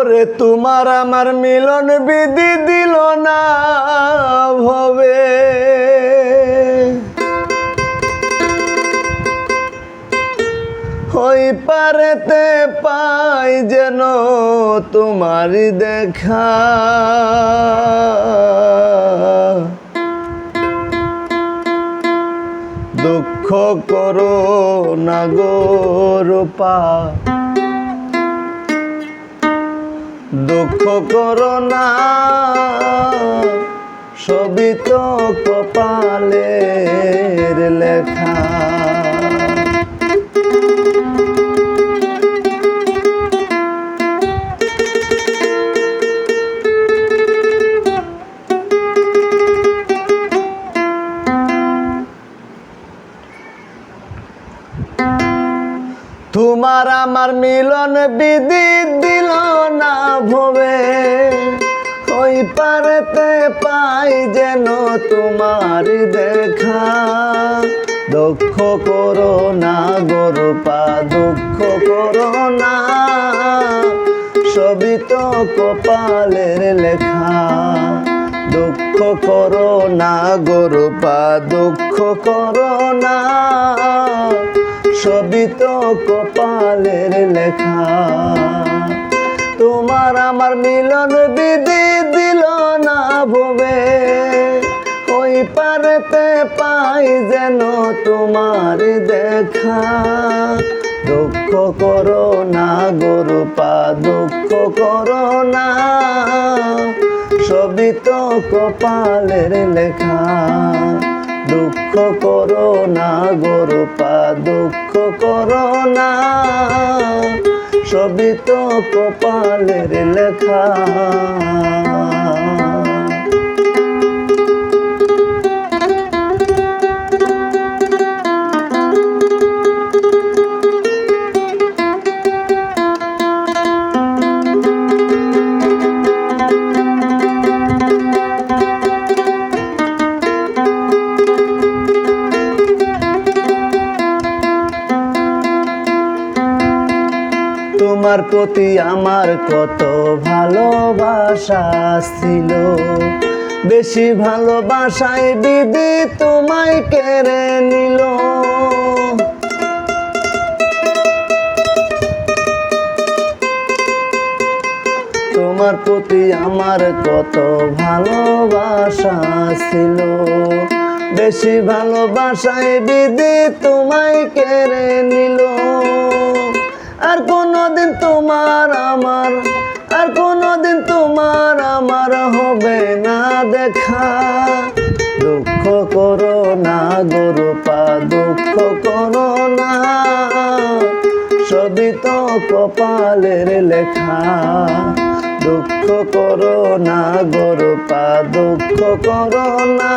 ওরে তোমার আমার মিলন বিধি দিল না ভবে, ওই পারেতে পাই যেন তোমার দেখা। দুঃখ করো না গো রূপা, দুঃখ করো না, সবই তো কপালের লেখা। তোমার আমার মিলন বিধি দিল না ভবে, ওই পারেতে পাই যেন তোমার দেখা। দুঃখ করো না গো রূপা, দুঃখ করো না, সবই তো কপালের লেখা। দুঃখ করো না গো রূপা, দুঃখ করো না, সবই তো কপালের লেখা। তোমার আমার মিলন বিধি দিল না ভবে, ওই পারেতে পাই যেন তোমার দেখা। দুঃখ করো না গো রূপা, দুঃখ করো না, সবই তো কপালের লেখা। দুঃখ করো না গো রূপা, দুঃখ করো না, সবই তো কপালের লেখা। তোমার প্রতি আমার কত ভালোবাসা ছিল, বেশি ভালোবাসায় বিধি তোমায় কেড়ে নিল। তোমার প্রতি আমার কত ভালোবাসা ছিল, বেশি ভালোবাসায় বিধি তোমায় কেড়ে নিল। আর কোনদিন তোমার আমার, আর কোনদিন তোমার আমার হবে না দেখা। দুঃখ করো না গো রূপা, দুঃখ করো না, সবই তো কপালের লেখা। দুঃখ করো না গো রূপা, দুঃখ করো না,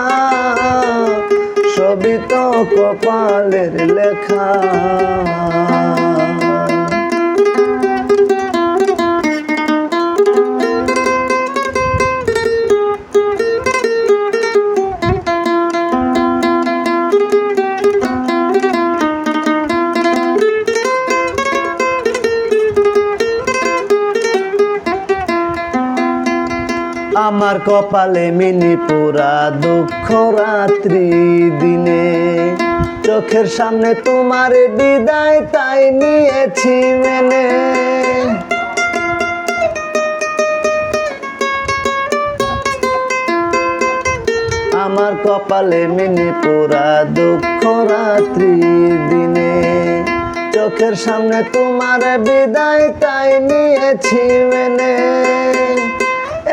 সবই তো কপালের লেখা। আমার কপালে মিনি পুরা দুঃখ রাত্রি দিনে, চোখের সামনে তোমার বিদায় তাই নিয়েছি মেনে। আমার কপালে মিনি পুরা দুঃখ রাত্রি দিনে, চোখের সামনে তোমার বিদায় তাই নিয়েছি মেনে।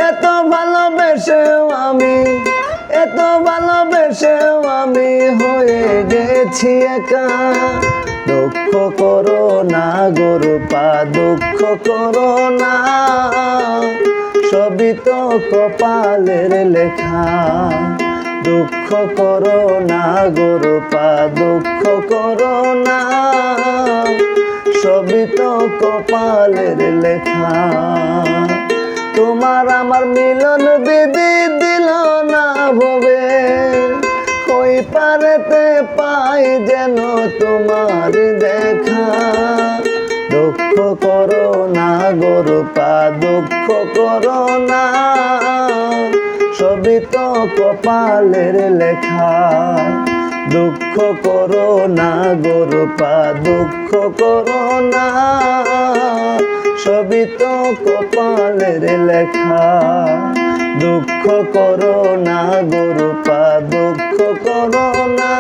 এত ভালোবেসেও আমি, এত ভালোবেসেও আমি হয়ে গেছি একা। দুঃখ করো না গো রূপা, দুঃখ করো না, সবই তো কপালের লেখা। দুঃখ করো না গো রূপা, দুঃখ করো না, সবই তো কপালের লেখা। তোমার আমার মিলন বিধি দিল না ভবে, ওই পারেতে পাই যেন তোমার দেখা। দুঃখ করো না গরুপা দুঃখ করো না, সবই তো কপালের লেখা। দুঃখ করো না গরুপা দুঃখ করো না, সবই তো কপালের লেখা। দুঃখ করো না গরুপা দুঃখ করো না।